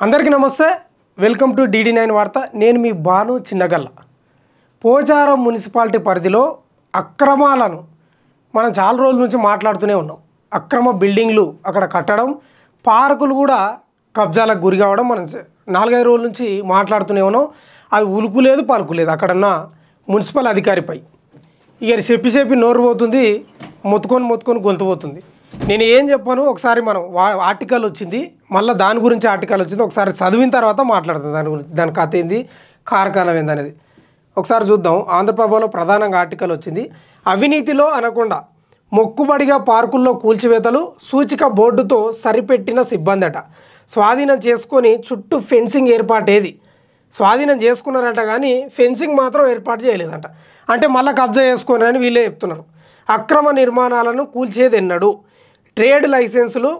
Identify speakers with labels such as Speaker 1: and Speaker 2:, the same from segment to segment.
Speaker 1: అందరికీ నమస్తే. Welcome to DD9 వార్త. నేను మీ బాను చిన్నగల్ల. పోచారం మున్సిపాలిటీ పరిధిలో అక్రమాలను మనం చాలా రోజుల నుంచి మాట్లాడుతూనే ఉన్నాం. అక్రమ బిల్డింగ్లు అక్కడ కట్టడం, పార్కులు కూడా కబ్జాలకు గురి కావడం మనం 4-5 రోజుల నుంచి మాట్లాడుతూనే ఉన్నాం. అది ఉలుకు లేదు పలుకు లేదు అక్కడున్న మున్సిపల్ అధికారిపై. ఇక చెప్పి నోరు పోతుంది, మొత్తుకొని గొంతు పోతుంది. నేను ఏం చెప్పాను ఒకసారి మనం ఆర్టికల్ వచ్చింది, మళ్ళీ దాని గురించి ఆర్టికల్ వచ్చింది, ఒకసారి చదివిన తర్వాత మాట్లాడుతుంది దాని గురించి. దాని కథ ఏంది, కారణం ఏందనేది ఒకసారి చూద్దాం. ఆంధ్రప్రభలో ప్రధానంగా ఆర్టికల్ వచ్చింది. అవినీతిలో అనకుండా మొక్కుబడిగా పార్కుల్లో కూల్చివేతలు, సూచిక బోర్డుతో సరిపెట్టిన సిబ్బంది అట. స్వాధీనం చేసుకొని చుట్టూ ఫెన్సింగ్ ఏర్పాటు ఏది స్వాధీనం చేసుకున్నారంట, కానీ ఫెన్సింగ్ మాత్రం ఏర్పాటు చేయలేదంట. అంటే మళ్ళీ కబ్జా చేసుకున్నారని వీళ్ళే చెప్తున్నారు. అక్రమ నిర్మాణాలను కూల్చేది ఎన్నడు, ట్రేడ్ లైసెన్సులు,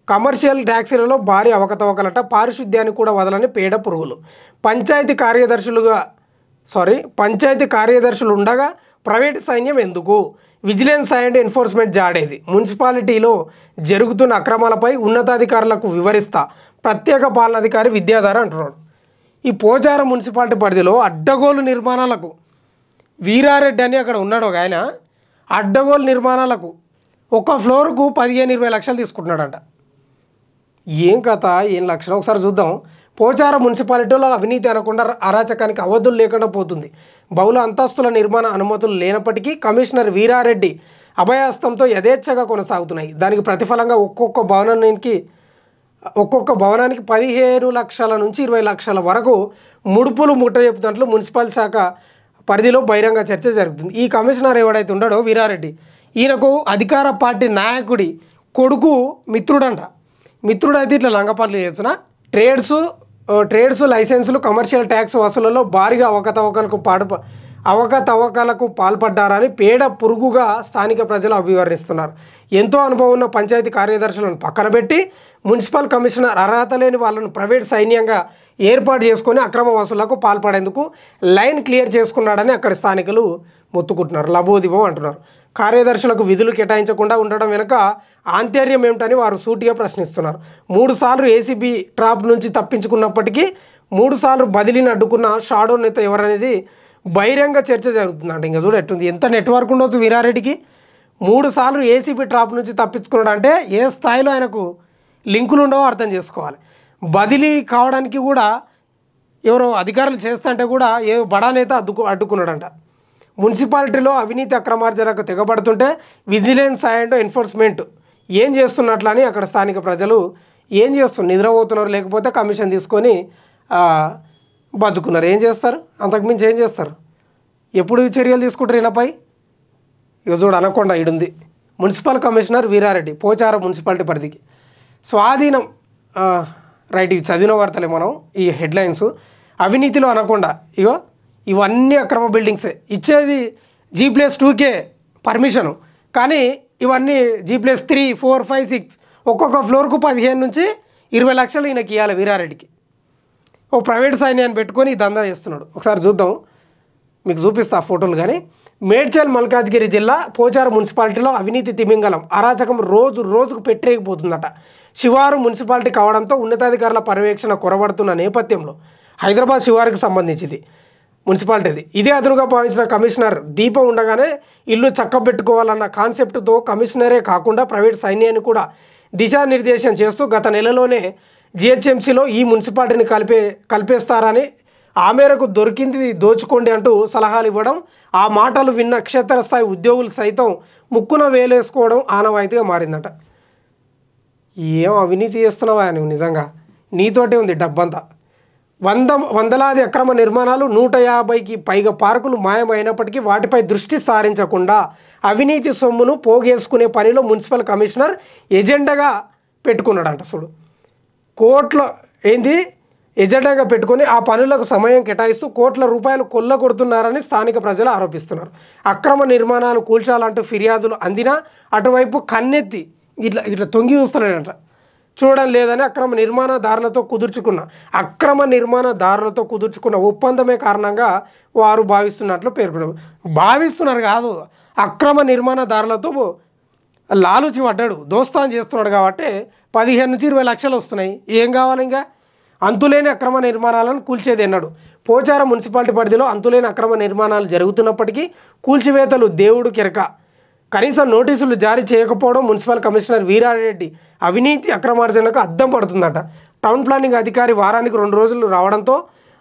Speaker 1: కమర్షియల్ ట్యాక్సీలలో భారీ అవకతవకలట, పారిశుద్ధ్యానికి కూడా వదలని పేడ పురుగులు, పంచాయతీ కార్యదర్శులు ఉండగా ప్రైవేటు సైన్యం ఎందుకు, విజిలెన్స్ అండ్ ఎన్ఫోర్స్మెంట్ జాడేది, మున్సిపాలిటీలో జరుగుతున్న అక్రమాలపై ఉన్నతాధికారులకు వివరిస్తా, ప్రత్యేక పాలనాధికారి విద్యాధర్ అంటున్నాడు. ఈ పోచారం మున్సిపాలిటీ పరిధిలో అడ్డగోలు నిర్మాణాలకు వీరారెడ్డి అని అక్కడ ఉన్నాడు ఒక ఆయన. అడ్డగోలు నిర్మాణాలకు ఒక ఫ్లోర్కు 15-20 లక్షలు తీసుకుంటున్నాడంట. ఏం కథ, ఏం లక్షణం ఒకసారి చూద్దాం. పోచారం మున్సిపాలిటీలో అవినీతి అనకుండా అరాచకానికి అవధులు లేకుండా పోతుంది. బహుళ అంతస్తుల నిర్మాణ అనుమతులు లేనప్పటికీ కమిషనర్ వీరారెడ్డి అభయహస్తంతో యథేచ్ఛగా కొనసాగుతున్నాయి. దానికి ప్రతిఫలంగా ఒక్కొక్క భవనానికి 15 లక్షల నుంచి 20 లక్షల వరకు ముడుపులు చెప్తున్నట్లు మున్సిపల్ శాఖ పరిధిలో బహిరంగ చర్చ జరుగుతుంది. ఈ కమిషనర్ ఎవడైతే ఉన్నాడో వీరారెడ్డి, ఈయనకు అధికార పార్టీ నాయకుడి కొడుకు మిత్రుడంట. మిత్రుడైతే ఇట్లా లంగ పనులు చేస్తున్నా ట్రేడ్స్ లైసెన్సులు, కమర్షియల్ ట్యాక్స్ వసూళ్లలో భారీగా అవకతవకలకు పాల్పడ్డారని పేడ పురుగుగా స్థానిక ప్రజలు అభివర్ణిస్తున్నారు. ఎంతో అనుభవం ఉన్న పంచాయతీ కార్యదర్శులను పక్కన పెట్టి మున్సిపల్ కమిషనర్ అర్హత లేని వాళ్ళను ప్రైవేట్ సైన్యంగా ఏర్పాటు చేసుకొని అక్రమ వసూళ్లకు పాల్పడేందుకు లైన్ క్లియర్ చేసుకున్నాడని అక్కడి స్థానికులు మొత్తుకుంటున్నారు, లబోదిబో అంటున్నారు. కార్యదర్శులకు విధులు కేటాయించకుండా ఉండడం వెనుక ఆంతర్యం ఏమిటని వారు సూటిగా ప్రశ్నిస్తున్నారు. 3 సార్లు ఏసీబీ ట్రాప్ నుంచి తప్పించుకున్నప్పటికీ 3 సార్లు బదిలీని అడ్డుకున్న షాడో నేత ఎవరనేది బహిరంగ చర్చ జరుగుతుందంట. ఇంకా చూడ ఎట్టుంది, ఎంత నెట్వర్క్ ఉండొచ్చు వీరారెడ్డికి. 3 సార్లు ఏసీబీ ట్రాప్ నుంచి తప్పించుకున్నాడు అంటే ఏ స్థాయిలో ఆయనకు లింకులు ఉండవో అర్థం చేసుకోవాలి. బదిలీ కావడానికి కూడా ఎవరో అధికారులు చేస్తుంటే కూడా ఏ బడా నేత అడ్డుకున్నాడంట. మున్సిపాలిటీలో అవినీతి అక్రమార్జనకు తెగబడుతుంటే విజిలెన్స్ అండ్ ఎన్ఫోర్స్మెంట్ ఏం చేస్తున్నట్లని అక్కడ స్థానిక ప్రజలు ఏం చేస్తున్నారు, నిద్రపోతున్నారు, లేకపోతే కమిషన్ తీసుకొని బతుకున్నారు. ఏం చేస్తారు, అంతకుమించి ఏం చేస్తారు? ఎప్పుడు చర్యలు తీసుకుంటారు ఈయనపై? ఇక చూడు, అనకొండ ఇడుంది. Municipal commissioner Veerareddy Pocharam municipality పరిధికి స్వాధీనం. రైట్, ఇవి చదివిన వార్తలే మనం. ఈ హెడ్లైన్స్ అవినీతిలో అనకొండ. ఇగో ఇవన్నీ అక్రమ బిల్డింగ్సే. ఇచ్చేది G+2కే పర్మిషను, కానీ ఇవన్నీ G+3, 4, 5, 6 ఒక్కొక్క ఫ్లోర్కు 15 నుంచి 20 లక్షలు ఈయనకి ఇవ్వాలి వీరారెడ్డికి. ఓ ప్రైవేట్ సైన్యాన్ని పెట్టుకొని దందా చేస్తున్నాడు. ఒకసారి చూద్దాం, మీకు చూపిస్తా ఫోటోలు. కానీ మేడ్చల్ మల్కాజ్గిరి జిల్లా పోచారం మున్సిపాలిటీలో అవినీతి తిమింగలం అరాచకం రోజుకు పెట్టేయకపోతుందట. శివారు మున్సిపాలిటీ కావడంతో ఉన్నతాధికారుల పర్యవేక్షణ కొరబడుతున్న నేపథ్యంలో హైదరాబాద్ శివారుకి సంబంధించింది మున్సిపాలిటీది. ఇదే అదునుగా భావించిన కమిషనర్ దీపం ఉండగానే ఇల్లు చక్కబెట్టుకోవాలన్న కాన్సెప్ట్తో కమిషనరే కాకుండా ప్రైవేట్ సైన్యాన్ని కూడా దిశానిర్దేశం చేస్తూ గత నెలలోనే GHMCలో ఈ మున్సిపాలిటీని కలిపేస్తారని, ఆ మేరకు దొరికింది దోచుకోండి అంటూ సలహాలు ఇవ్వడం, ఆ మాటలు విన్న క్షేత్రస్థాయి ఉద్యోగులు సైతం ముక్కున వేలేసుకోవడం ఆనవాయితీగా మారిందట. ఏం అవినీతి చేస్తున్నావా నువ్వు? నిజంగా నీతోటే ఉంది డబ్బంతా. వందలాది అక్రమ నిర్మాణాలు, 150కి పైగా పార్కులు మాయమైనప్పటికీ వాటిపై దృష్టి సారించకుండా అవినీతి సొమ్మును పోగేసుకునే పనిలో మున్సిపల్ కమిషనర్ ఎజెండాగా పెట్టుకున్నాడంట. చూడు, కోట్ల ఎజెండాగా పెట్టుకొని ఆ పనులకు సమయం కేటాయిస్తూ కోట్ల రూపాయలు కొల్లగొడుతున్నారని స్థానిక ప్రజలు ఆరోపిస్తున్నారు. అక్రమ నిర్మాణాలు కూల్చాలంటూ ఫిర్యాదులు అందినా అటువైపు కన్నెత్తి ఇట్లా తొంగి చూస్తున్నాడంట. చూడడం లేదని అక్రమ నిర్మాణదారులతో కుదుర్చుకున్న ఒప్పందమే కారణంగా వారు భావిస్తున్నట్లు పేర్కొన్నారు. భావిస్తున్నారు కాదు, అక్రమ నిర్మాణదారులతో లాలుచి పడ్డాడు, దోస్తాన్ చేస్తున్నాడు కాబట్టి 15 నుంచి 20 లక్షలు వస్తున్నాయి. ఏం కావాలి ఇంకా? అంతులేని అక్రమ నిర్మాణాలను కూల్చేది అన్నాడు. పోచారం మున్సిపాలిటీ పరిధిలో అంతులేని అక్రమ నిర్మాణాలు జరుగుతున్నప్పటికీ కూల్చివేతలు దేవుడు కెరక. కనీసం నోటీసులు జారీ చేయకపోవడం మున్సిపల్ కమిషనర్ వీరారెడ్డి అవినీతి అక్రమార్జనకు అద్దం పడుతుందట. టౌన్ ప్లానింగ్ అధికారి వారానికి 2 రోజులు రావడంతో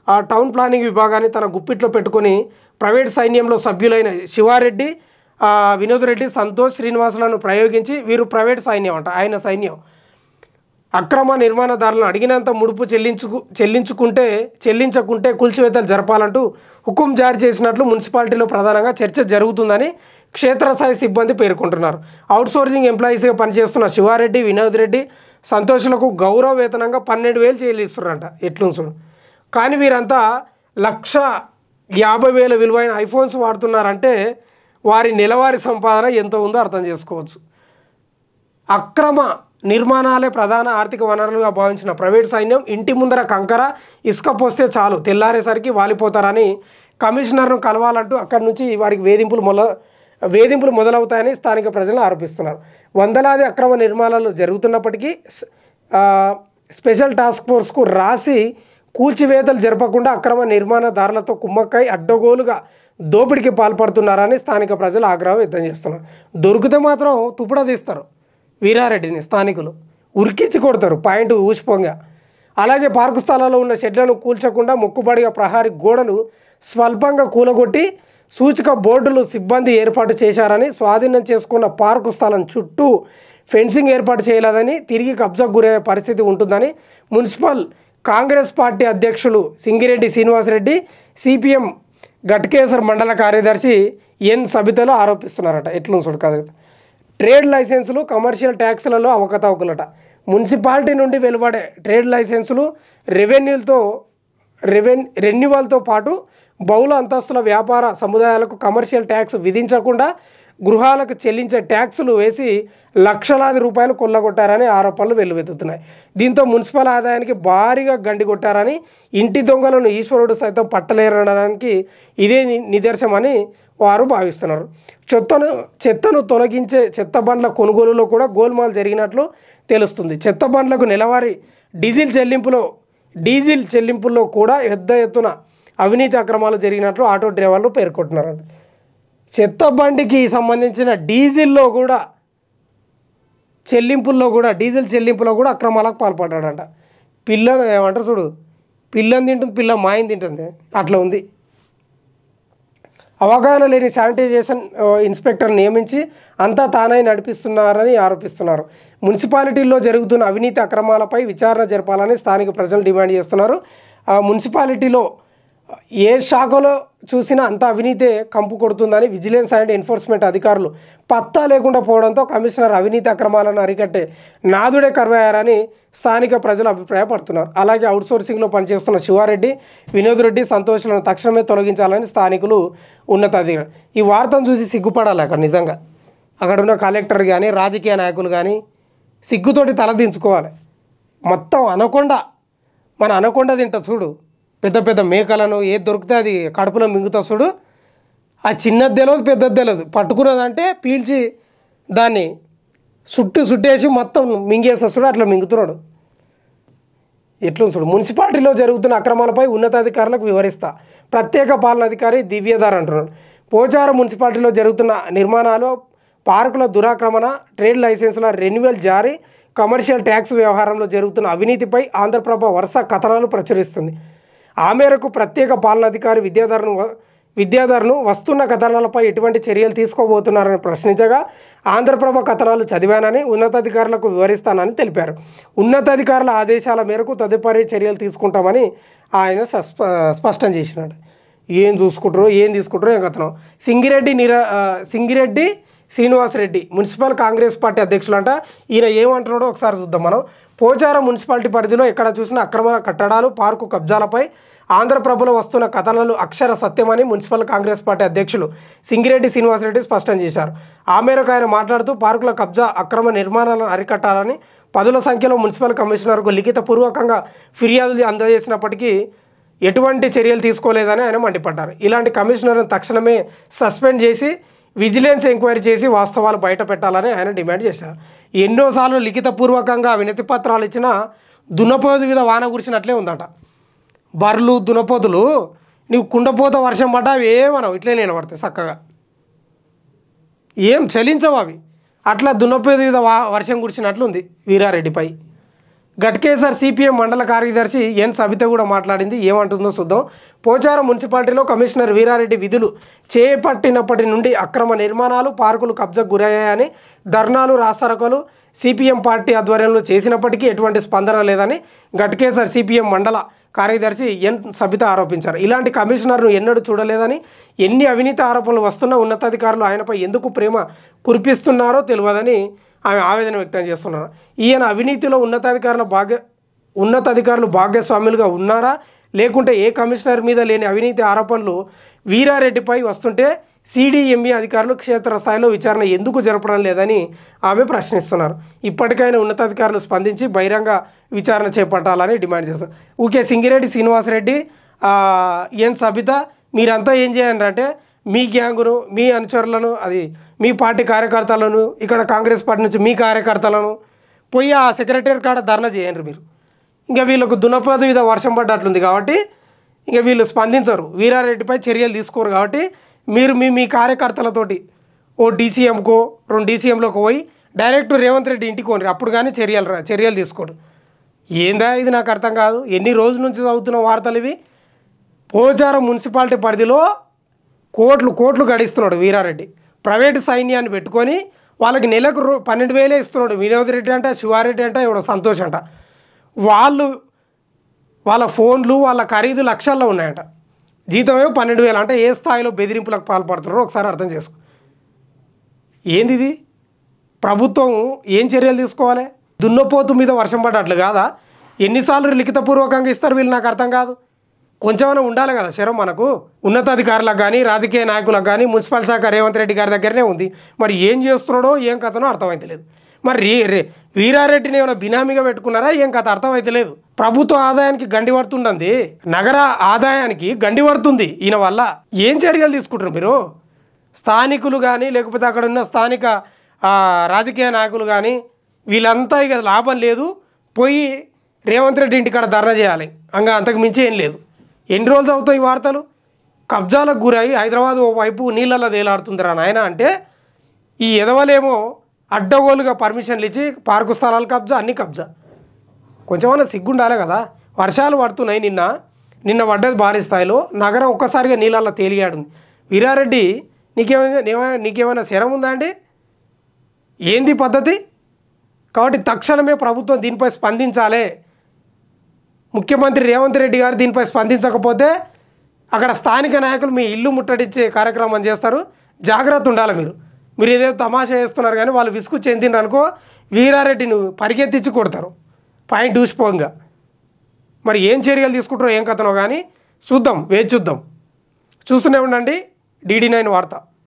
Speaker 1: ఆ టౌన్ ప్లానింగ్ విభాగాన్ని తన గుప్పిట్లో పెట్టుకుని ప్రైవేట్ సైన్యంలో సభ్యులైన శివారెడ్డి, వినోద్ రెడ్డి, సంతోష్, శ్రీనివాసులను ప్రయోగించి వీరు ప్రైవేట్ సైన్యం అంట, ఆయన సైన్యం అక్రమ నిర్మాణదారులను అడిగినంత ముడుపు చెల్లించకుంటే కూల్చివేతలు జరపాలంటూ హుకుం జారీ చేసినట్లు మున్సిపాలిటీలో ప్రధానంగా చర్చ జరుగుతుందని క్షేత్రస్థాయి సిబ్బంది పేర్కొంటున్నారు. అవుట్సోర్సింగ్ ఎంప్లాయీస్గా పనిచేస్తున్న శివారెడ్డి, వినోద్ రెడ్డి, సంతోష్లకు గౌరవ వేతనంగా 12,000 చెల్లిస్తున్నారంట. ఎట్లు చూడు. కానీ వీరంతా 1,50,000 విలువైన ఐఫోన్స్ వాడుతున్నారంటే వారి నెలవారీ సంపాదన ఎంత ఉందో అర్థం చేసుకోవచ్చు. అక్రమ నిర్మాణాలే ప్రధాన ఆర్థిక వనరులుగా భావించిన ప్రైవేట్ సైన్యం ఇంటి ముందర కంకర, ఇసుక పోస్తే చాలు తెల్లారేసరికి వాలిపోతారని కమిషనర్ను కలవాలంటూ అక్కడి నుంచి వారికి వేధింపులు మొదలవుతాయని స్థానిక ప్రజలు ఆరోపిస్తున్నారు. వందలాది అక్రమ నిర్మాణాలు జరుగుతున్నప్పటికీ స్పెషల్ టాస్క్ ఫోర్స్కు రాసి కూల్చివేతలు జరపకుండా అక్రమ నిర్మాణదారులతో కుమ్మక్కై అడ్డగోలుగా దోపిడీకి పాల్పడుతున్నారని స్థానిక ప్రజలు ఆగ్రహం వ్యక్తం చేస్తున్నారు. దొరికితే మాత్రం తుప్పుడ తీస్తారు వీరారెడ్డిని, స్థానికులు ఉరికించి కొడతారు పాయింట్ ఊసిపోంగా. అలాగే పార్కు స్థలాల్లో ఉన్న షెడ్లను కూల్చకుండా మొక్కుబడిగా ప్రహారీ గోడలు స్వల్పంగా కూలగొట్టి సూచిక బోర్డులు సిబ్బంది ఏర్పాటు చేశారని, స్వాధీనం చేసుకున్న పార్కు స్థలం చుట్టూ ఫెన్సింగ్ ఏర్పాటు చేయలేదని, తిరిగి కబ్జాకు గురయ్యే పరిస్థితి ఉంటుందని మున్సిపల్ కాంగ్రెస్ పార్టీ అధ్యక్షులు సింగిరెడ్డి శ్రీనివాసరెడ్డి, సిపిఎం ఘట్కేసర్ మండల కార్యదర్శి ఎన్ సబితలు ఆరోపిస్తున్నారట. ఎట్లు చూడు కదా. ట్రేడ్ లైసెన్సులు, కమర్షియల్ ట్యాక్సులలో అవకతవకలట. మున్సిపాలిటీ నుండి వెలువడే ట్రేడ్ లైసెన్సులు రెన్యువల్తో పాటు బహుళ అంతస్తుల వ్యాపార సముదాయాలకు కమర్షియల్ ట్యాక్స్ విధించకుండా గృహాలకు చెల్లించే ట్యాక్సులు వేసి లక్షలాది రూపాయలు కొల్లగొట్టారని ఆరోపణలు వెల్లువెత్తుతున్నాయి. దీంతో మున్సిపల్ ఆదాయానికి భారీగా గండి కొట్టారని, ఇంటి దొంగలను ఈశ్వరుడు సైతం పట్టలేరనడానికి ఇదే నిదర్శనమని వారు భావిస్తున్నారు. చెత్తను తొలగించే చెత్త బండ్ల కొనుగోలులో కూడా గోల్మాల్ జరిగినట్లు తెలుస్తుంది. చెత్త బండ్లకు నెలవారీ డీజిల్ చెల్లింపుల్లో కూడా పెద్ద ఎత్తున అవినీతి అక్రమాలు జరిగినట్లు ఆటో డ్రైవర్లు పేర్కొంటున్నారు. చెత్త బండికి సంబంధించిన డీజిల్ చెల్లింపుల్లో కూడా అక్రమాలకు పాల్పడ్డాడంట. పిల్లను ఏమంటారు చూడు, పిల్లని తింటుంది, పిల్ల మాయం తింటుంది, అట్లా ఉంది. అవగాహన లేని శానిటైజేషన్ ఇన్స్పెక్టర్ నియమించి అంతా తానై నడిపిస్తున్నారని ఆరోపిస్తున్నారు. మున్సిపాలిటీల్లో జరుగుతున్న అవినీతి అక్రమాలపై విచారణ జరపాలని స్థానిక ప్రజలు డిమాండ్ చేస్తున్నారు. మున్సిపాలిటీలో ఏ శాఖలో చూసినా అంత అవినీతే కంపు కొడుతుందని విజిలెన్స్ అండ్ ఎన్ఫోర్స్మెంట్ అధికారులు పత్తా లేకుండా పోవడంతో కమిషనర్ అవినీతి అక్రమాలను అరికట్టే నాదుడే కరువయ్యారని స్థానిక ప్రజలు అభిప్రాయపడుతున్నారు. అలాగే అవుట్సోర్సింగ్లో పనిచేస్తున్న శివారెడ్డి, వినోద్ రెడ్డి, సంతోష్లను తక్షణమే తొలగించాలని స్థానికులు ఉన్నతాధికారులు. ఈ వార్తను చూసి సిగ్గుపడాలి. అక్కడ నిజంగా అక్కడ ఉన్న కలెక్టర్ కానీ, రాజకీయ నాయకులు కానీ సిగ్గుతోటి తలదించుకోవాలి. మొత్తం అనకొండ తింటా చూడు, పెద్ద పెద్ద మేకలను ఏది దొరికితే అది కడుపులో మింగుతా చూడు. ఆ చిన్నది తెలియదు, పెద్దది తెలియదు, పట్టుకున్నదంటే పీల్చి దాన్ని సుట్టేసి మొత్తం మింగేస్తా చూడు, అట్లా మింగుతున్నాడు. ఎట్లు చూడు. మున్సిపాలిటీలో జరుగుతున్న అక్రమాలపై ఉన్నతాధికారులకు వివరిస్తా, ప్రత్యేక పాలనాధికారి దివ్యధార్ అంటున్నాడు. పోచారం మున్సిపాలిటీలో జరుగుతున్న నిర్మాణాలు, పార్కుల దురాక్రమణ, ట్రేడ్ లైసెన్సుల రెన్యువల్ జారీ, కమర్షియల్ ట్యాక్స్ వ్యవహారంలో జరుగుతున్న అవినీతిపై ఆంధ్రప్రభ వరుస కథనాలు ప్రచురిస్తుంది. ఆ మేరకు ప్రత్యేక పాలనాధికారి విద్యాధర్ను వస్తున్న కథనాలపై ఎటువంటి చర్యలు తీసుకోబోతున్నారని ప్రశ్నించగా, ఆంధ్రప్రభ కథనాలు చదివానని, ఉన్నతాధికారులకు వివరిస్తానని తెలిపారు. ఉన్నతాధికారుల ఆదేశాల మేరకు తదుపరి చర్యలు తీసుకుంటామని ఆయన స్పష్టం చేసినాడు. ఏం తీసుకుంటారో ఏం కథనం. Singireddy Srinivasareddy municipal Congress party అధ్యక్షులంట. ఈయన ఏమంటున్నాడో ఒకసారి చూద్దాం మనం. పోచారం మున్సిపాలిటీ పరిధిలో ఎక్కడ చూసినా అక్రమ కట్టడాలు, పార్కు కబ్జాలపై ఆంధ్రప్రభలో వస్తున్న కథనాలు అక్షర సత్యమని మున్సిపల్ కాంగ్రెస్ పార్టీ అధ్యక్షులు సింగిరెడ్డి శ్రీనివాసరెడ్డి స్పష్టం చేశారు. ఆ మేరకు ఆయన మాట్లాడుతూ పార్కుల కబ్జా, అక్రమ నిర్మాణాలను అరికట్టాలని పదుల సంఖ్యలో మున్సిపల్ కమిషనర్కు లిఖితపూర్వకంగా ఫిర్యాదులు అందజేసినప్పటికీ ఎటువంటి చర్యలు తీసుకోలేదని ఆయన మండిపడ్డారు. ఇలాంటి కమిషనర్ను తక్షణమే సస్పెండ్ చేసి విజిలెన్స్ ఎంక్వైరీ చేసి వాస్తవాలు బయట పెట్టాలని ఆయన డిమాండ్ చేశారు. ఎన్నోసార్లు లిఖితపూర్వకంగా వినతి పత్రాలు ఇచ్చినా దున్నపోతు మీద వాన కురిసినట్లే ఉందట. బర్రెలు దున్నపోతులు నీవు కుండపోత వర్షం పడ్డా అవి ఏమనవు, ఇట్లే నిలబడతాయి చక్కగా, ఏం చలించవు అవి. అట్లా దున్నపోతు మీద వర్షం కురిసినట్లుంది వీరారెడ్డిపై. గట్కేసర్ సిపిఎం మండల కార్యదర్శి ఎన్ సబిత కూడా మాట్లాడింది, ఏమంటుందో చూద్దాం. పోచారం మున్సిపాలిటీలో కమిషనర్ వీరారెడ్డి విధులు చేపట్టినప్పటి నుండి అక్రమ నిర్మాణాలు, పార్కులు కబ్జాకు గురయ్యాయని, ధర్నాలు, రాస్తారోకోలు సిపిఎం పార్టీ ఆధ్వర్యంలో చేసినప్పటికీ ఎటువంటి స్పందన లేదని గట్కేసర్ సిపిఎం మండల కార్యదర్శి ఎన్ సబిత ఆరోపించారు. ఇలాంటి కమిషనర్ను ఎన్నడూ చూడలేదని, ఎన్ని అవినీతి ఆరోపణలు వస్తున్నా ఉన్నతాధికారులు ఆయనపై ఎందుకు ప్రేమ కురిపిస్తున్నారో తెలియదని ఆమె ఆవేదన వ్యక్తం చేస్తున్నారు. ఈయన అవినీతిలో ఉన్నతాధికారులు భాగస్వాములుగా ఉన్నారా, లేకుంటే ఏ కమిషనర్ మీద లేని అవినీతి ఆరోపణలు వీరారెడ్డిపై వస్తుంటే సిడిఎంఈ అధికారులు క్షేత్రస్థాయిలో విచారణ ఎందుకు జరపడం లేదని ఆమె ప్రశ్నిస్తున్నారు. ఇప్పటికైనా ఉన్నతాధికారులు స్పందించి బహిరంగ విచారణ చేపట్టాలని డిమాండ్ చేస్తారు. ఊకే సింగిరెడ్డి శ్రీనివాసరెడ్డి, ఎన్ సబిత, మీరంతా ఏం చేయండి అంటే మీ గ్యాంగును, మీ అనుచరులను, అది మీ పార్టీ కార్యకర్తలను, ఇక్కడ కాంగ్రెస్ పార్టీ నుంచి మీ కార్యకర్తలను పోయి ఆ సెక్రటరీ కాడ ధర్నా చేయండి మీరు. ఇంకా వీళ్ళకు దున్నపోతు మీద వర్షం పడ్డట్లుంది కాబట్టి ఇంకా వీళ్ళు స్పందించరు, వీరారెడ్డిపై చర్యలు తీసుకోరు. కాబట్టి మీరు మీ కార్యకర్తలతోటి ఓ డీసీఎంకో 2 డీసీఎంలోకి పోయి డైరెక్ట్ రేవంత్ రెడ్డి ఇంటికి పోండి, అప్పుడు కానీ చర్యలు తీసుకోరు. ఏందా ఇది నాకు అర్థం కాదు. ఎన్ని రోజుల నుంచి చదువుతున్న వార్తలు ఇవి. పోచారం మున్సిపాలిటీ పరిధిలో కోట్లు గడిస్తున్నాడు వీరారెడ్డి. ప్రైవేటు సైన్యాన్ని పెట్టుకొని వాళ్ళకి నెలకు 12,000 ఇస్తున్నాడు. వినోద్ రెడ్డి అంట, శివారెడ్డి అంట, ఎవడో సంతోష్ అంట. వాళ్ళ ఫోన్లు, వాళ్ళ ఖరీదు లక్షల్లో ఉన్నాయంట. జీతమే 12,000. అంటే ఏ స్థాయిలో బెదిరింపులకు పాల్పడుతున్నారో ఒకసారి అర్థం చేసుకో. ఏంది ఇది? ప్రభుత్వం ఏం చర్యలు తీసుకోవాలి? దున్నపోతు మీద వర్షం పడ్డట్లు కాదా? ఎన్నిసార్లు లిఖితపూర్వకంగా ఇస్తారు వీళ్ళు? నాకు అర్థం కాదు. కొంచెమైనా ఉండాలి కదా శరం మనకు. ఉన్నతాధికారులకు కానీ, రాజకీయ నాయకులకు కానీ, మున్సిపల్ శాఖ రేవంత్ రెడ్డి గారి దగ్గరనే ఉంది. మరి ఏం చేస్తున్నాడో ఏం కథనో అర్థమైతలేదు. మరి వీరారెడ్డిని ఏమైనా బినామీగా పెట్టుకున్నారా ఏం కథ అర్థమైతలేదు. ప్రభుత్వ ఆదాయానికి గండి పడుతుందండి, నగర ఆదాయానికి గండి పడుతుంది ఈయన వల్ల. ఏం చర్యలు తీసుకుంటారు మీరు? స్థానికులు కానీ, లేకపోతే అక్కడ ఉన్న స్థానిక రాజకీయ నాయకులు కానీ వీళ్ళంతా ఇక లాభం లేదు, పోయి రేవంత్ రెడ్డి ఇంటికాడ ధర్నా చేయాలి. అంతకు మించి ఏం లేదు. ఎన్ని రోజులు అవుతాయి ఈ వార్తలు? కబ్జాలకు గురై హైదరాబాద్ వైపు నీళ్ళల్లో తేలాడుతుందిరా నాయన అంటే ఈ ఎదవలేమో అడ్డగోలుగా పర్మిషన్లు ఇచ్చి పార్కు స్థలాలు కబ్జా, అన్ని కబ్జా. కొంచెమన్నా సిగ్గుండాలే కదా. వర్షాలు పడుతున్నాయి, నిన్న పడ్డది భారీ స్థాయిలో, నగరం ఒక్కసారిగా నీళ్ళల్లో తేలియాడు. వీరారెడ్డి నీకేమైనా శరం ఉందా అండి? ఏంది పద్ధతి? కాబట్టి తక్షణమే ప్రభుత్వం దీనిపై స్పందించాలి. ముఖ్యమంత్రి రేవంత్ రెడ్డి గారు దీనిపై స్పందించకపోతే అక్కడ స్థానిక నాయకులు మీ ఇల్లు ముట్టడించే కార్యక్రమం చేస్తారు. జాగ్రత్త ఉండాలి మీరు ఏదో తమాషా చేస్తున్నారు కానీ వాళ్ళు విసుగు చెందిండ్రు అనుకో, వీరారెడ్డిని పరిగెత్తించి కొడతారు పాయింట్ దూసిపోగా. మరి ఏం చర్యలు తీసుకుంటారో ఏం కథనో కానీ చూద్దాం, వేచి చూద్దాం. చూస్తూనే ఉండండి DD9 వార్త.